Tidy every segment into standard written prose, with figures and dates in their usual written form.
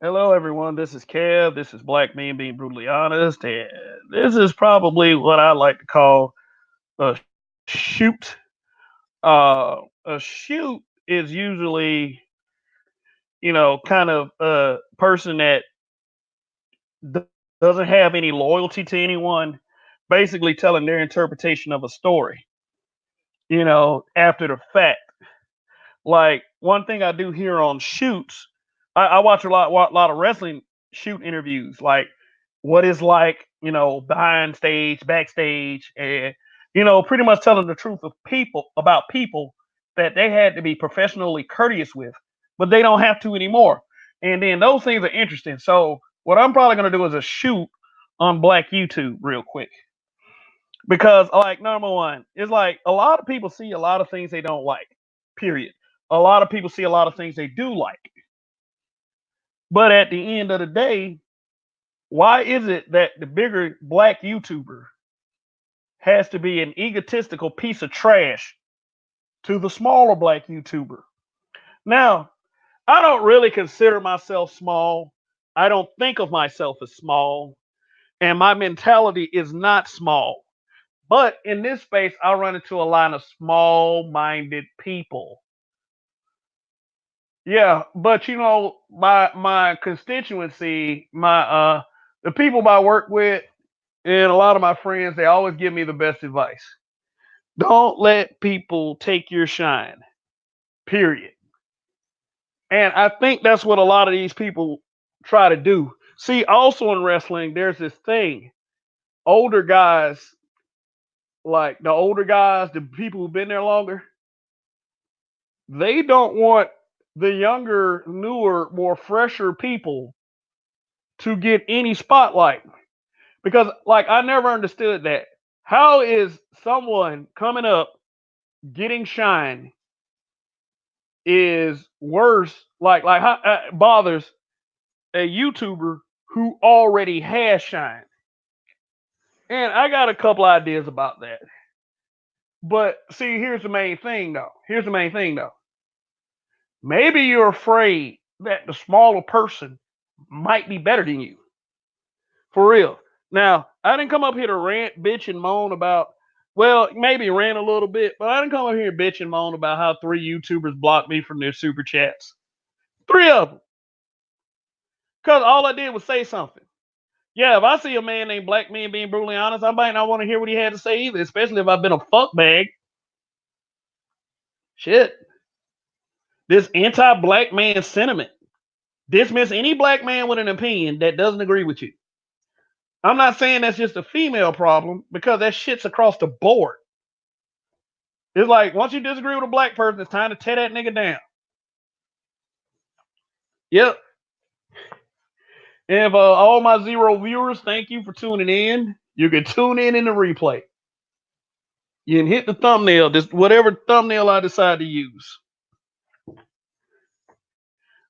Hello, everyone. This is Kev. This is Black Men Being Brutally Honest, and this is probably what I like to call a shoot. A shoot is usually, kind of a person that doesn't have any loyalty to anyone, basically telling their interpretation of a story, after the fact. Like one thing I do here on shoots, I watch lot of wrestling shoot interviews, like what is like, behind stage, backstage, and pretty much telling the truth of people about people that they had to be professionally courteous with, but they don't have to anymore. And then those things are interesting. So what I'm probably gonna do is a shoot on Black YouTube real quick. Because like number one, it's like a lot of people see a lot of things they don't like. Period. A lot of people see a lot of things they do like. But at the end of the day, why is it that the bigger black YouTuber has to be an egotistical piece of trash to the smaller black YouTuber? Now, I don't really consider myself small. I don't think of myself as small, and my mentality is not small. But in this space, I run into a line of small minded people. Yeah, but my constituency, my the people I work with, and a lot of my friends, they always give me the best advice. Don't let people take your shine. Period. And I think that's what a lot of these people try to do. See, also in wrestling, there's this thing. Older guys, like the older guys, the people who've been there longer, they don't want the younger, newer, more fresher people to get any spotlight. Because like I never understood that. How is someone coming up getting shine is worse? Like how bothers a YouTuber who already has shine. And I got a couple ideas about that. But see, here's the main thing though. Here's the main thing though. Maybe you're afraid that the smaller person might be better than you. For real. Now, I didn't come up here to rant, bitch, and moan about, well, maybe rant a little bit, but I didn't come up here and bitch and moan about how 3 YouTubers blocked me from their super chats. 3 of them. Because all I did was say something. Yeah, if I see a man named Black Man Being Brutally Honest, I might not want to hear what he had to say either, especially if I've been a fuckbag. Shit. This anti black man sentiment. Dismiss any black man with an opinion that doesn't agree with you. I'm not saying that's just a female problem because that shit's across the board. It's like once you disagree with a black person, it's time to tear that nigga down. Yep. And for all my 0 viewers, thank you for tuning in. You can tune in the replay. You can hit the thumbnail, just whatever thumbnail I decide to use.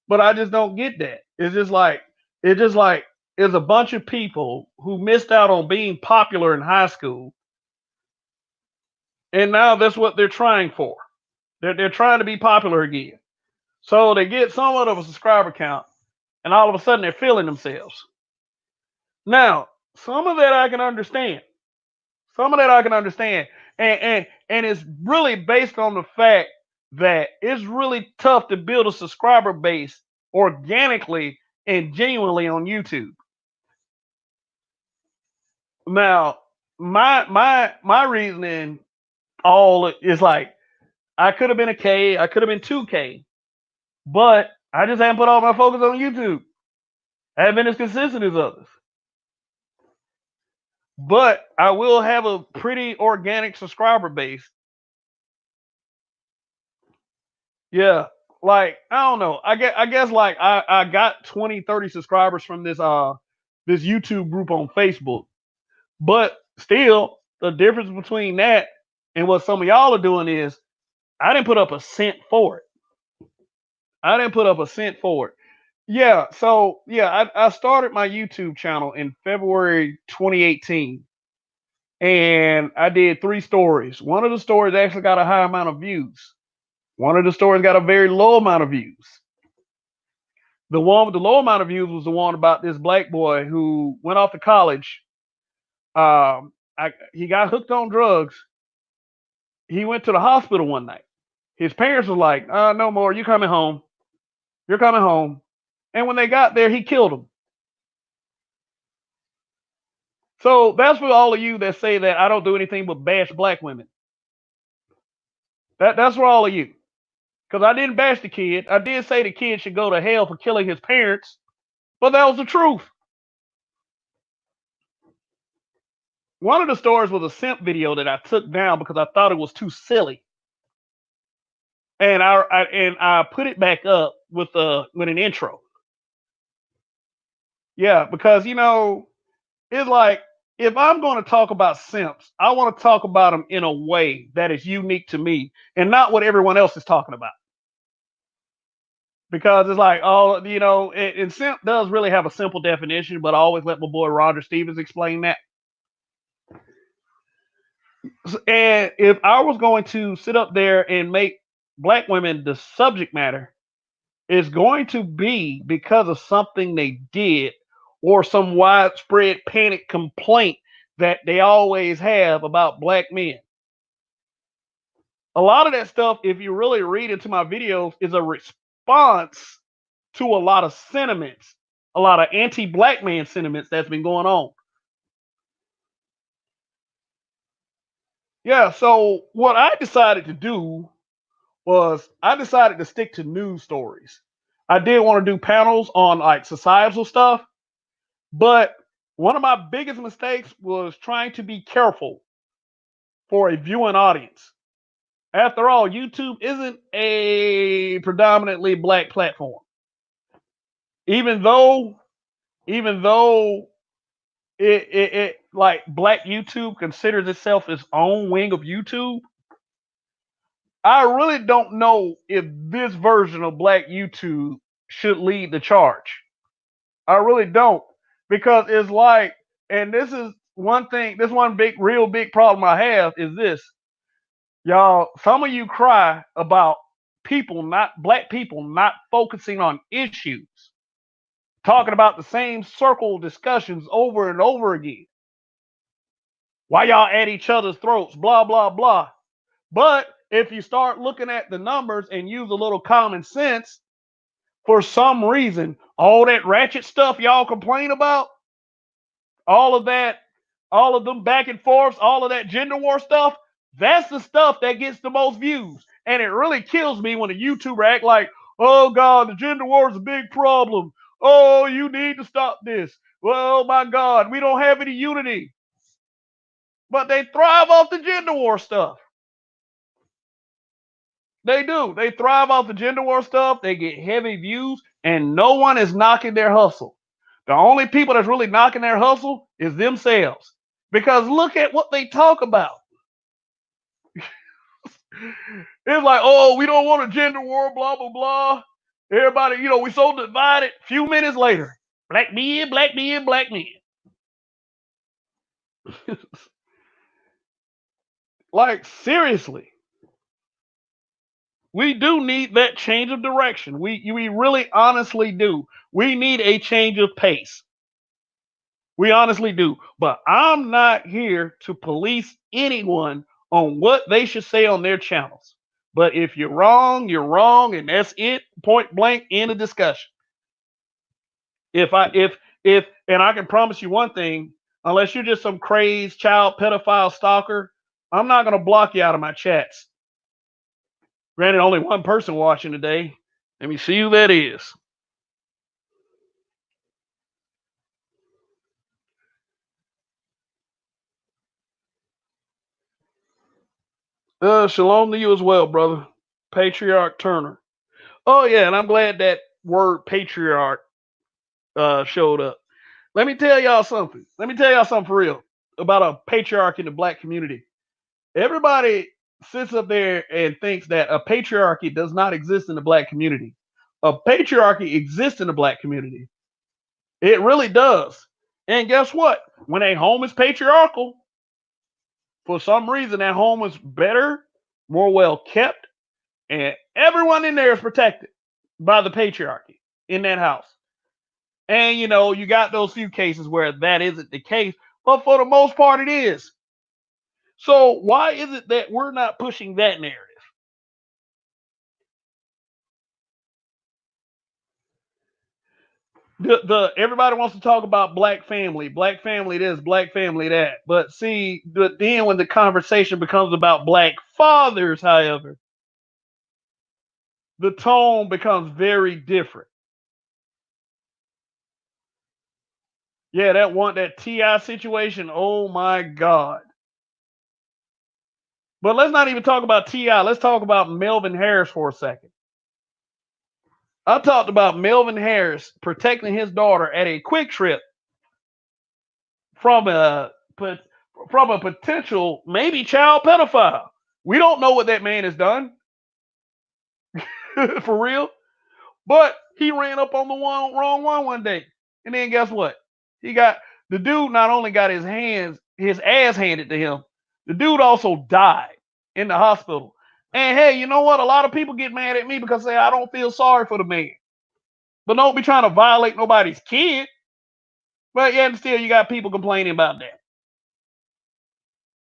But I just don't get that. It's just like it's a bunch of people who missed out on being popular in high school, and now that's what they're trying for. They're trying to be popular again. So they get somewhat of a subscriber count, and all of a sudden they're feeling themselves. Now, some of that I can understand. Some of that I can understand. And it's really based on the fact that it's really tough to build a subscriber base organically and genuinely on YouTube. Now, my reasoning all is like I could have been a K, I could have been 2K, but I just haven't put all my focus on YouTube. I haven't been as consistent as others. But I will have a pretty organic subscriber base. Yeah. Like, I don't know. I guess like I got 20, 30 subscribers from this YouTube group on Facebook. But still, the difference between that and what some of y'all are doing is I didn't put up a cent for it. I didn't put up a cent for it. Yeah, so yeah, I started my YouTube channel in February 2018, and I did 3 stories. One of the stories actually got a high amount of views. One of the stories got a very low amount of views. The one with the low amount of views was the one about this black boy who went off to college. He got hooked on drugs. He went to the hospital one night. His parents were like, no more. You're coming home. You're coming home. And when they got there, he killed him. So that's for all of you that say that I don't do anything but bash black women. That's for all of you. Because I didn't bash the kid. I did say the kid should go to hell for killing his parents, but that was the truth. One of the stories was a simp video that I took down because I thought it was too silly, and I put it back up with an intro. Yeah, because it's like if I'm going to talk about simps, I want to talk about them in a way that is unique to me and not what everyone else is talking about. Because it's like, oh, and simp does really have a simple definition, but I always let my boy Roger Stevens explain that. And if I was going to sit up there and make black women the subject matter, it's going to be because of something they did or some widespread panic complaint that they always have about black men. A lot of that stuff, if you really read into my videos, is a response to a lot of sentiments, a lot of anti-black man sentiments that's been going on. Yeah, so what I decided to do was I decided to stick to news stories. I did want to do panels on like societal stuff, but one of my biggest mistakes was trying to be careful for a viewing audience. After all, YouTube isn't a predominantly black platform. Even though it like black YouTube considers itself its own wing of YouTube, I really don't know if this version of black YouTube should lead the charge. I really don't, because it's like, and this is one thing, this one real big problem I have is this, y'all. Some of you cry about black people not focusing on issues, talking about the same circle discussions over and over again. Why y'all at each other's throats, blah, blah, blah. But if you start looking at the numbers and use a little common sense, for some reason, all that ratchet stuff y'all complain about, all of them back and forths, all of that gender war stuff, that's the stuff that gets the most views. And it really kills me when a YouTuber act like, oh God, the gender war is a big problem. Oh, you need to stop this. Well, my God, we don't have any unity. But they thrive off the gender war stuff. They do. They thrive off the gender war stuff. They get heavy views, and no one is knocking their hustle. The only people that's really knocking their hustle is themselves. Because look at what they talk about. It's like, oh, we don't want a gender war, blah, blah, blah. Everybody, we so divided. Few minutes later, black men, black men, black men. Like, seriously. We do need that change of direction. We really honestly do. We need a change of pace. We honestly do. But I'm not here to police anyone on what they should say on their channels. But if you're wrong, and that's it. Point blank, end of discussion. And I can promise you one thing, unless you're just some crazed child pedophile stalker, I'm not gonna block you out of my chats. Granted, only one person watching today. Let me see who that is. Shalom to you as well, brother. Patriarch Turner. Oh yeah, and I'm glad that word patriarch showed up. Let me tell y'all something. Let me tell y'all something for real about a patriarch in the black community. Everybody sits up there and thinks that a patriarchy does not exist in the black community. A patriarchy exists in the black community. It really does. And guess what? When a home is patriarchal, for some reason that home is better, more well kept, and everyone in there is protected by the patriarchy. in that house. And you know, you got those few cases where that isn't the case, but for the most part it is. So why is it that we're not pushing that narrative? The everybody wants to talk about black family this, black family that. But see, then when the conversation becomes about black fathers, however, the tone becomes very different. Yeah, that T.I. situation. Oh my God. But let's not even talk about T.I. Let's talk about Melvin Harris for a second. I talked about Melvin Harris protecting his daughter at a Quick Trip from a potential maybe child pedophile. We don't know what that man has done for real, but he ran up on the wrong one day, and then guess what? He got the dude not only got his ass handed to him, the dude also died in the hospital. And hey, you know what? A lot of people get mad at me because they say I don't feel sorry for the man, but don't be trying to violate nobody's kid. But yet still, you got people complaining about that.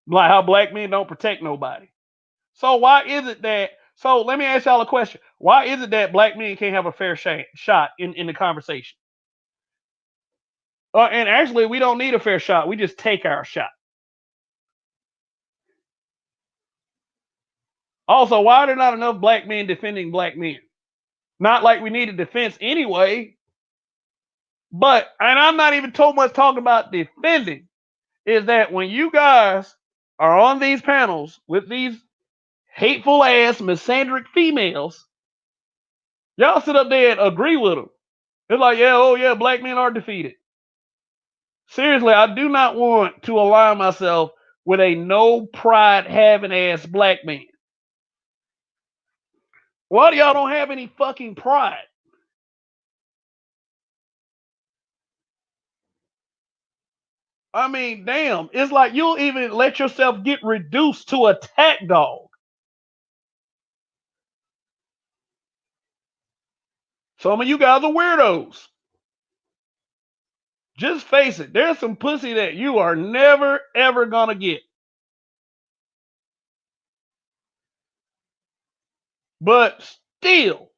Like how black men don't protect nobody. So why is it that? So let me ask y'all a question. Why is it that black men can't have a fair shot in the conversation? And actually, we don't need a fair shot. We just take our shot. Also, why are there not enough black men defending black men? Not like we need a defense anyway. But, and I'm not even so much talking about defending, is that when you guys are on these panels with these hateful ass misandric females, y'all sit up there and agree with them. It's like, yeah, oh yeah, black men are defeated. Seriously, I do not want to align myself with a no pride having ass black man. Why do y'all don't have any fucking pride? I mean, damn, it's like you'll even let yourself get reduced to a attack dog. Some of you guys are weirdos. Just face it. There's some pussy that you are never, ever gonna get. But still,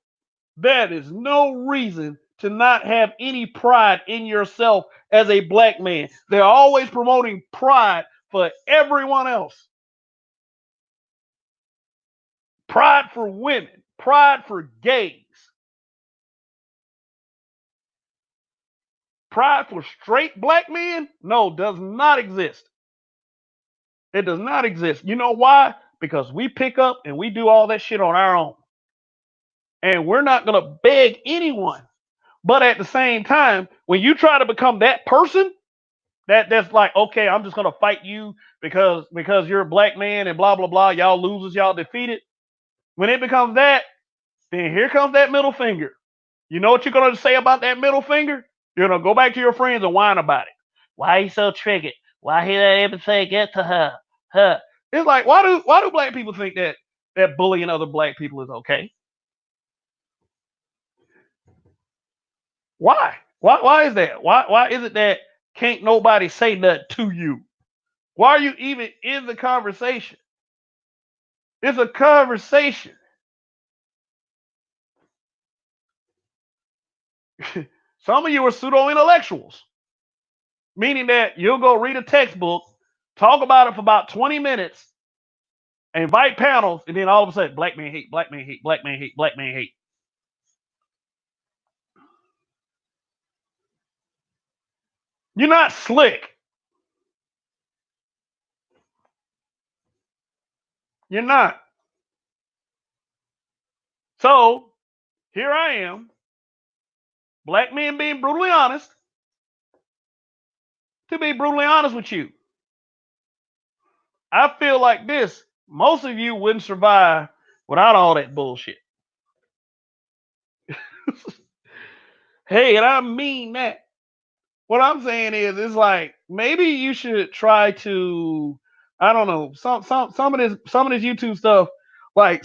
that is no reason to not have any pride in yourself as a black man. They're always promoting pride for everyone else. Pride for women, pride for gays, pride for straight black men. No, does not exist. It does not exist. You know why? Because we pick up and we do all that shit on our own. And we're not going to beg anyone. But at the same time, when you try to become that person, that's like, okay, I'm just going to fight you because you're a black man and blah, blah, blah. Y'all losers, y'all defeated. When it becomes that, then here comes that middle finger. You know what you're going to say about that middle finger? You're going to go back to your friends and whine about it. Why he so triggered? Why he let everything get to her? It's like, why do black people think that bullying other black people is okay? Why? Why is that? Why is it that can't nobody say that to you? Why are you even in the conversation? It's a conversation. Some of you are pseudo intellectuals, meaning that you'll go read a textbook, talk about it for about 20 minutes, invite panels, and then all of a sudden, black man hate, black man hate, black man hate, black man hate. You're not slick. You're not. So here I am, black men being brutally honest. To be brutally honest with you, I feel like this. Most of you wouldn't survive without all that bullshit. Hey, and I mean that. What I'm saying is, it's like maybe you should try to, I don't know, some of this YouTube stuff, like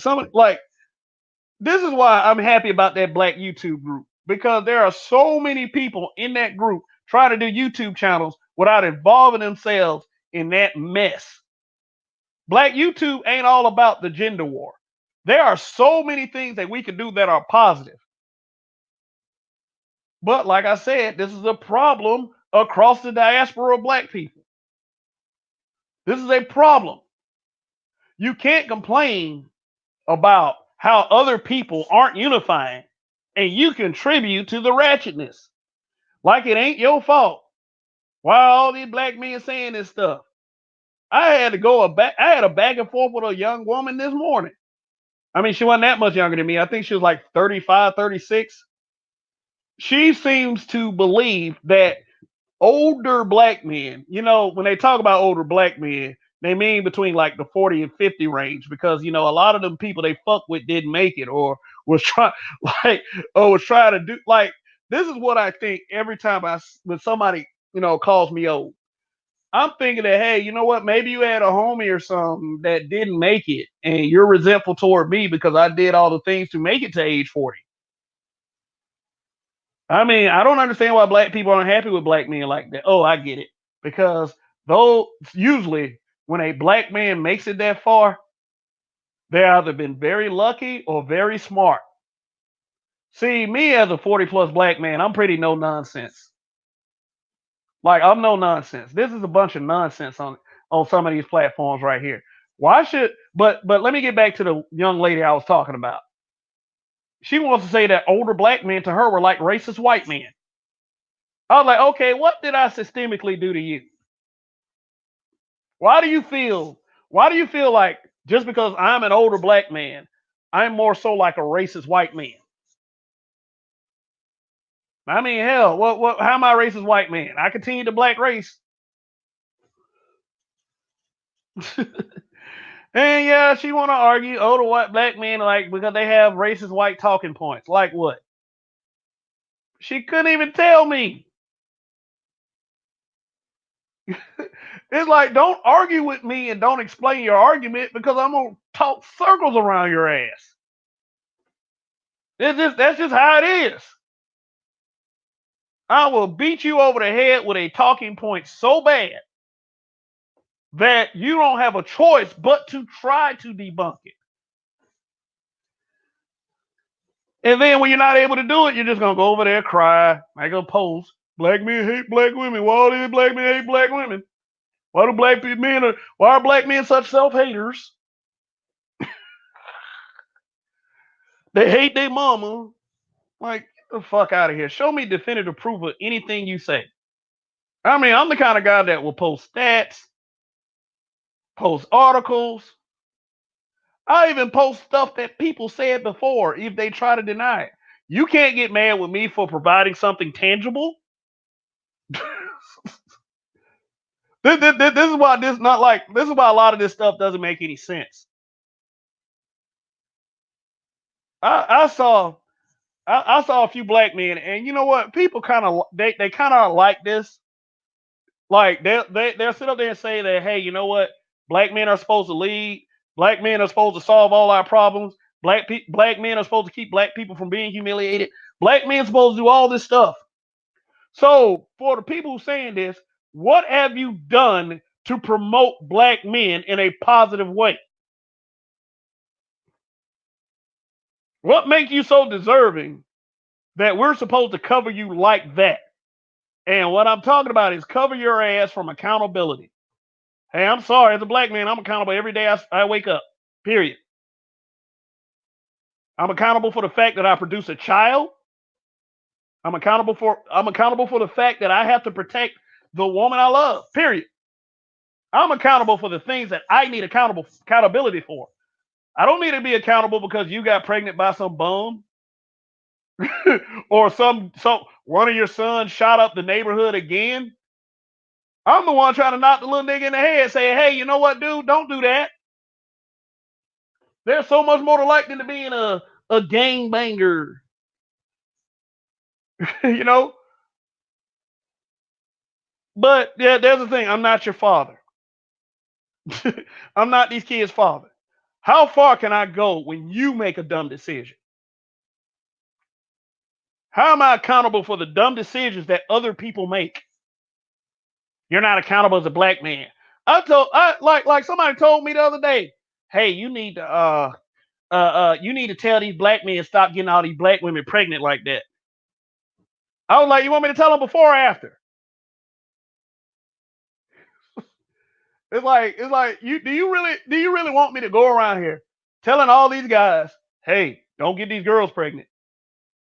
this is why I'm happy about that black YouTube group. because there are so many people in that group trying to do YouTube channels without involving themselves in that mess. Black YouTube ain't all about the gender war. There are so many things that we can do that are positive. But like I said, this is a problem across the diaspora of black people. This is a problem. You can't complain about how other people aren't unifying and you contribute to the ratchetness. Like it ain't your fault. Why are all these black men saying this stuff? I had to go I had a back and forth with a young woman this morning. I mean, she wasn't that much younger than me. I think she was like 35, 36. She seems to believe that older black men, when they talk about older black men, they mean between like the 40 and 50 range because a lot of them people they fuck with didn't make it or was trying like or was trying to do like this is what I think every time when somebody, calls me old. I'm thinking that, hey, you know what? Maybe you had a homie or something that didn't make it and you're resentful toward me because I did all the things to make it to age 40. I mean, I don't understand why black people aren't happy with black men like that. Oh, I get it. Because though usually when a black man makes it that far, they either been very lucky or very smart. See, me as a 40 plus black man, I'm pretty no nonsense. Like I'm no nonsense. This is a bunch of nonsense on some of these platforms right here. Why should but let me get back to the young lady I was talking about. She wants to say that older black men to her were like racist white men. I was like, okay, what did I systemically do to you? Why do you feel? Why do you feel like just because I'm an older black man, I'm more so like a racist white man? I mean, hell, what? How am I a racist white man? I continue the black race, and yeah, she want to argue older white black men like because they have racist white talking points. Like what? She couldn't even tell me. It's like don't argue with me and don't explain your argument because I'm gonna talk circles around your ass. That's just how it is. I will beat you over the head with a talking point so bad that you don't have a choice but to try to debunk it. And then when you're not able to do it, you're just gonna go over there, cry, make a post. Black men hate black women. Why all these black men hate black women? Why do why are black men such self-haters? They hate their mama. Like, get the fuck out of here. Show me definitive proof of anything you say. I mean, I'm the kind of guy that will post stats, post articles. I even post stuff that people said before if they try to deny it. You can't get mad with me for providing something tangible. This is why this is why a lot of this stuff doesn't make any sense. I saw I saw a few black men, and you know what? People kind of they kind of like this. Like they'll sit up there and say that, hey, you know what? Black men are supposed to lead. Black men are supposed to solve all our problems. Black men are supposed to keep black people from being humiliated. Black men are supposed to do all this stuff. So for the people who saying this, what have you done to promote black men in a positive way? What makes you so deserving that we're supposed to cover you like that? And what I'm talking about is cover your ass from accountability. Hey, I'm sorry. As a black man, I'm accountable every day I wake up. Period. I'm accountable for the fact that I produce a child. I'm accountable for the fact that I have to protect the woman I love. Period. I'm accountable for the things that I need accountability for. I don't need to be accountable because you got pregnant by some bum or some one of your sons shot up the neighborhood again. I'm the one trying to knock the little nigga in the head, saying, "Hey, you know what, dude? Don't do that." There's so much more to life than to being a gang banger, you know. But yeah, there's the thing. I'm not your father. I'm not these kids' father. How far can I go when you make a dumb decision? How am I accountable for the dumb decisions that other people make? You're not accountable as a black man. Like somebody told me the other day, hey, you need to tell these black men stop getting all these black women pregnant like that. I was like, you want me to tell them before or after? It's like you do you really want me to go around here telling all these guys, hey, don't get these girls pregnant?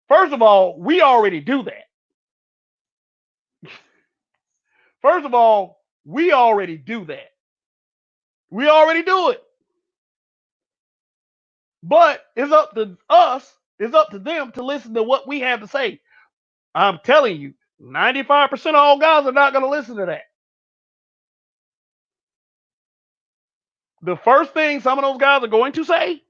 First of all, we already do that. First of all, we already do that. We already do it. But it's up to us, it's up to them to listen to what we have to say. I'm telling you, 95% of all guys are not going to listen to that. The first thing some of those guys are going to say,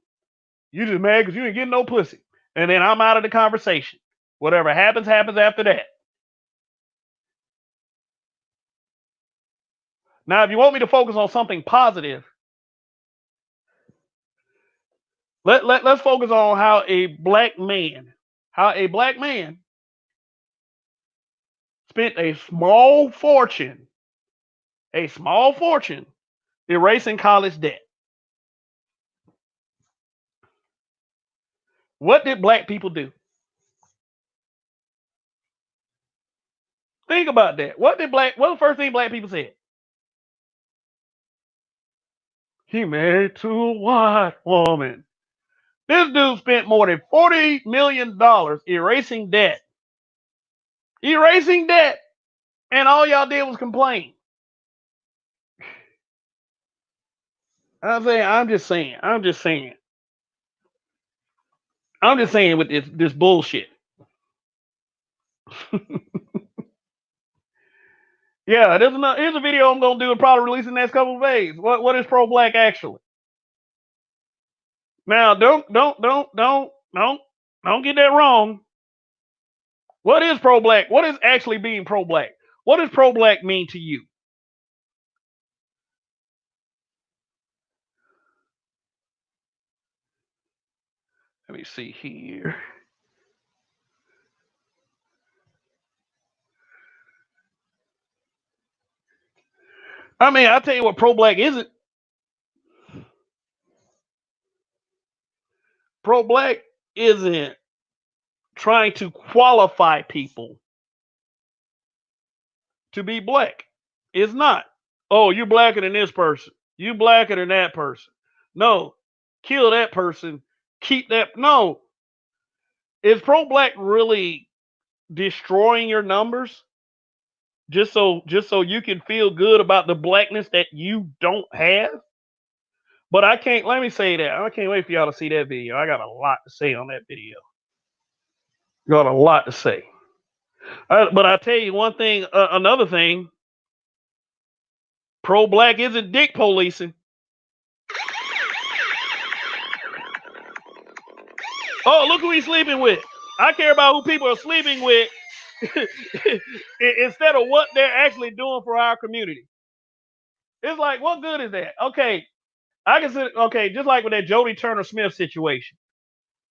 you just mad because you ain't getting no pussy. And then I'm out of the conversation. Whatever happens, happens after that. Now, if you want me to focus on something positive, let's focus on how a black man spent a small fortune erasing college debt. What did black people do? Think about that. What the first thing black people said? He married to a white woman. This dude spent more than $40 million erasing debt. Erasing debt. And all y'all did was complain. I'm just saying with this bullshit. Yeah, here's a video I'm gonna do and probably release in the next couple of days. What is pro-black actually? Now don't get that wrong. What is pro-black? What is actually being pro-black? What does pro-black mean to you? Let me see here. I mean, I'll tell you what pro-black isn't. Pro-black isn't trying to qualify people to be black. It's not. Oh, you're blacker than this person. You blacker than that person. No. Kill that person. Keep that. No. Is pro-black really destroying your numbers just so you can feel good about the blackness that you don't have? But I can't. Let me say that I can't wait for y'all to see that video. I got a lot to say on that video. Got a lot to say. But I tell you one thing. Another thing. Pro-black isn't dick policing. Oh, look who he's sleeping with. I care about who people are sleeping with instead of what they're actually doing for our community. It's like, what good is that? Okay, I can say, okay, just like with that Jodie Turner Smith situation.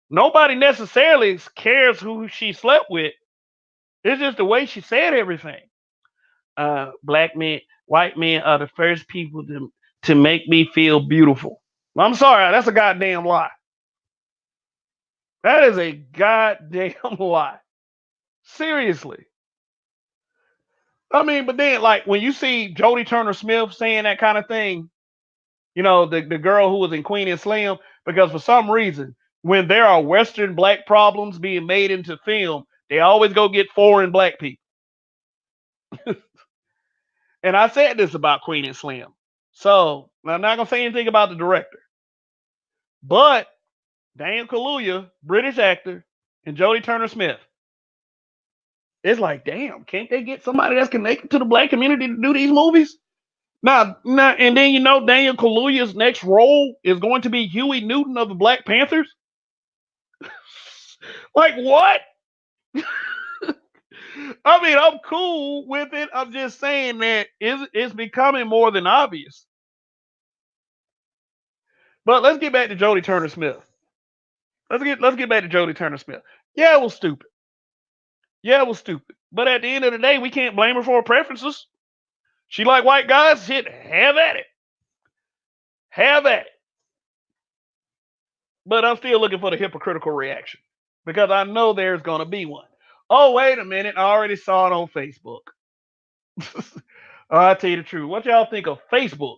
Nobody necessarily cares who she slept with. It's just the way she said everything. Black men, white men are the first people to make me feel beautiful. I'm sorry, that's a goddamn lie. That is a goddamn lie. Seriously. I mean, but then, like, when you see Jodie Turner Smith saying that kind of thing, the girl who was in Queen and Slim, because for some reason, when there are Western black problems being made into film, they always go get foreign black people. And I said this about Queen and Slim. So, I'm not going to say anything about the director. But Daniel Kaluuya, British actor, and Jodie Turner Smith, it's like, damn, can't they get somebody that's connected to the black community to do these movies? Now, and then Daniel Kaluuya's next role is going to be Huey Newton of the Black Panthers. Like, what? I mean, I'm cool with it. I'm just saying that it's becoming more than obvious. But let's get back to Jodie Turner Smith. Let's get back to Jodie Turner Smith. Yeah, it was stupid. Yeah, it was stupid. But at the end of the day, we can't blame her for her preferences. She like white guys, shit, have at it. Have at it. But I'm still looking for the hypocritical reaction because I know there's going to be one. Oh, wait a minute. I already saw it on Facebook. I'll tell you the truth. What y'all think of Facebook?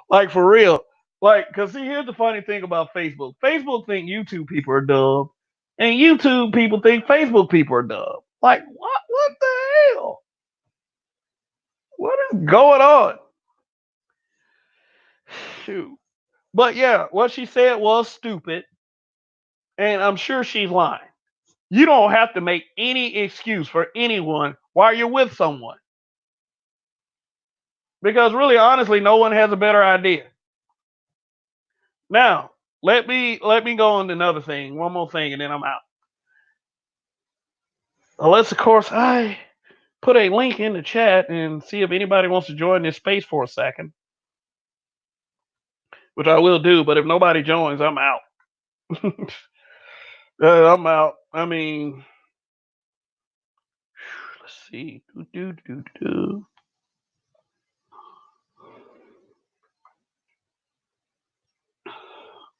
Like, for real. Like, because see, here's the funny thing about Facebook. Facebook think YouTube people are dumb, and YouTube people think Facebook people are dumb. Like, what? What the hell? What is going on? Shoot. But yeah, what she said was stupid, and I'm sure she's lying. You don't have to make any excuse for anyone while you're with someone. Because really, honestly, no one has a better idea. Now, let me go on to another thing, one more thing, and then I'm out. Unless, of course, I put a link in the chat and see if anybody wants to join this space for a second, which I will do. But if nobody joins, I'm out. I'm out. I mean, let's see.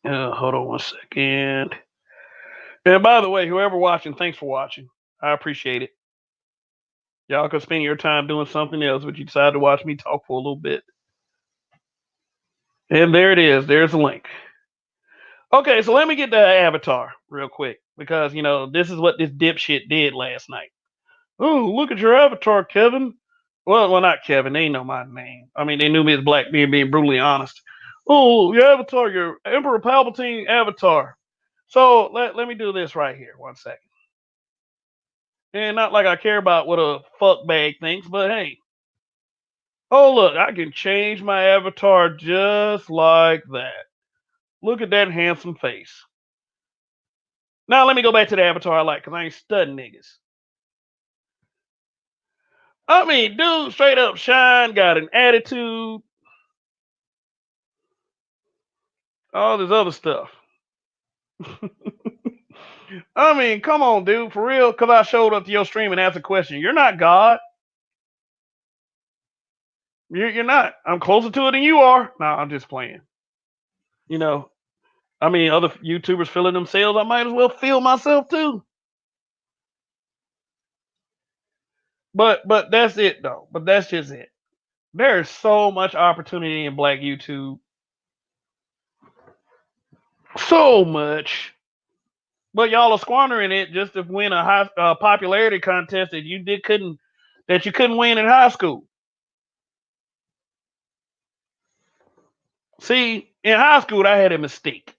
Hold on one second. And by the way, whoever watching, thanks for watching. I appreciate it. Y'all could spend your time doing something else, but you decided to watch me talk for a little bit. And there it is. There's the link. Okay, so let me get the avatar real quick because this is what this dipshit did last night. Oh, look at your avatar, Kevin. Well, not Kevin. They know my name. I mean, they knew me as Black being brutally honest. Oh, your avatar, your Emperor Palpatine avatar. So let me do this right here. One second. And not like I care about what a fuck bag thinks, but hey. Oh, look, I can change my avatar just like that. Look at that handsome face. Now let me go back to the avatar I like, because I ain't studying niggas. I mean, dude, straight up shine, got an attitude, all this other stuff. I mean, come on, dude, for real, because I showed up to your stream and asked a question. You're not God. You're not. I'm closer to it than you are. No, I'm just playing. I mean, other YouTubers feeling themselves, I might as well feel myself too. But that's it though. But that's just it. There is so much opportunity in Black YouTube. So much. But y'all are squandering it just to win a high popularity contest that you couldn't win in high school. See, in high school, I had a mistake.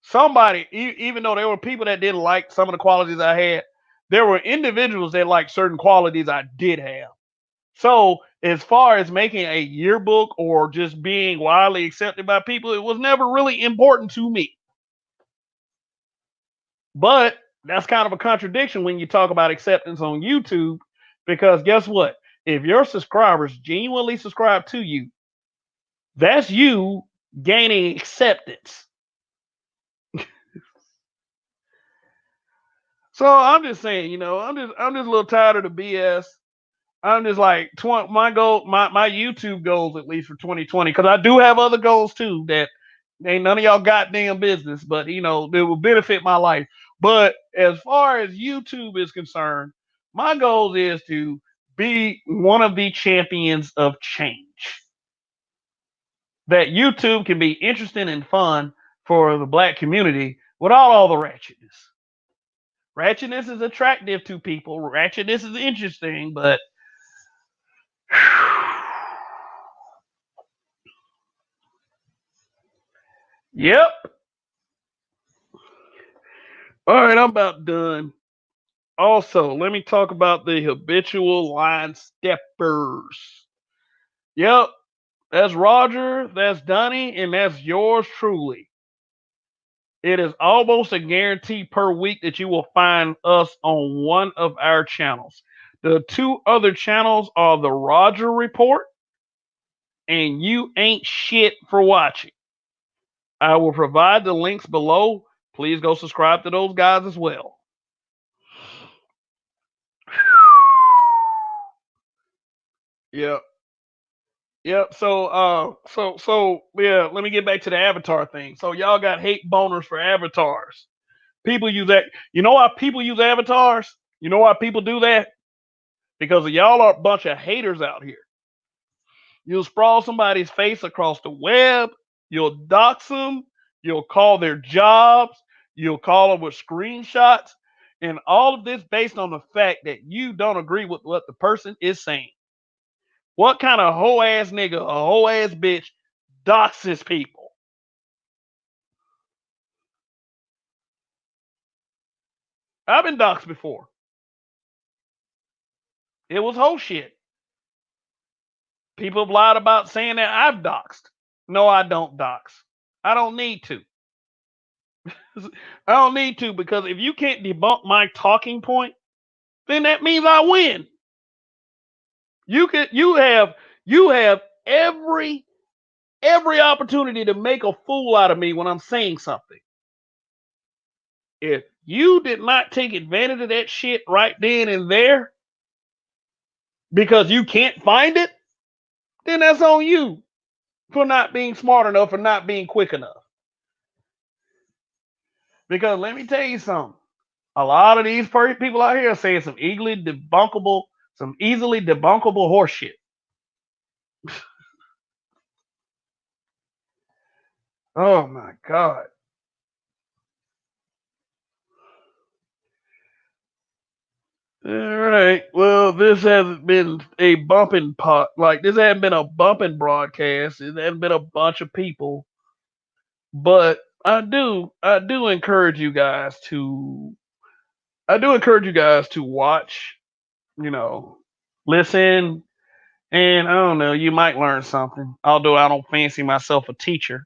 Somebody, even though there were people that didn't like some of the qualities I had, there were individuals that liked certain qualities I did have. So, as far as making a yearbook or just being widely accepted by people, it was never really important to me. But that's kind of a contradiction when you talk about acceptance on YouTube, because guess what? If your subscribers genuinely subscribe to you, that's you gaining acceptance. So I'm just saying, I'm just a little tired of the BS. I'm just like my goal, my YouTube goals at least for 2020, because I do have other goals too that ain't none of y'all goddamn business, but they will benefit my life. But as far as YouTube is concerned, my goal is to be one of the champions of change. That YouTube can be interesting and fun for the Black community without all the ratchetness. Ratchetness is attractive to people. Ratchetness is interesting, but yep. All right, I'm about done. Also, let me talk about the habitual line steppers. Yep, that's Roger, that's Donnie, and that's yours truly. It is almost a guarantee per week that you will find us on one of our channels. The two other channels are the Roger Report and You Ain't Shit for Watching. I will provide the links below. Please go subscribe to those guys as well. Yep. Yep. So yeah, let me get back to the avatar thing. So y'all got hate boners for avatars. People use that. You know why people use avatars? You know why people do that? Because y'all are a bunch of haters out here. You'll sprawl somebody's face across the web. You'll dox them. You'll call their jobs. You'll call them with screenshots. And all of this based on the fact that you don't agree with what the person is saying. What kind of hoe ass nigga, a hoe ass bitch doxes people? I've been doxed before. It was whole shit. People have lied about saying that I've doxed. No, I don't dox. I don't need to. I don't need to because if you can't debunk my talking point, then that means I win. You have every opportunity to make a fool out of me when I'm saying something. If you did not take advantage of that shit right then and there because you can't find it, then that's on you for not being smart enough or not being quick enough. Because let me tell you something. A lot of these people out here are saying some easily debunkable horseshit. Oh my god. All right. Well, this hasn't been a bumping pot. Like this hasn't been a bumping broadcast. It hasn't been a bunch of people. But I do encourage you guys to. I do encourage you guys to watch. You know, listen, and I don't know. You might learn something. Although I don't fancy myself a teacher.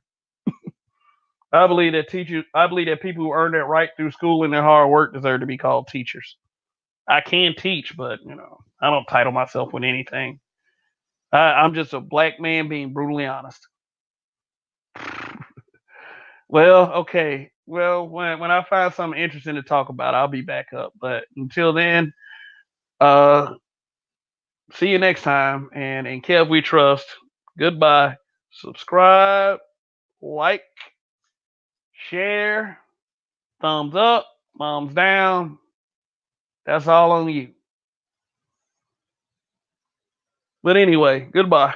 I believe that people who earn that right through school and their hard work deserve to be called teachers. I can teach, but I don't title myself with anything. I'm just a black man being brutally honest. Well, okay. Well, when I find something interesting to talk about, I'll be back up. But until then, uh, see you next time. And in Kev, we trust. Goodbye. Subscribe, like, share, thumbs up, thumbs down. That's all on you. But anyway, goodbye.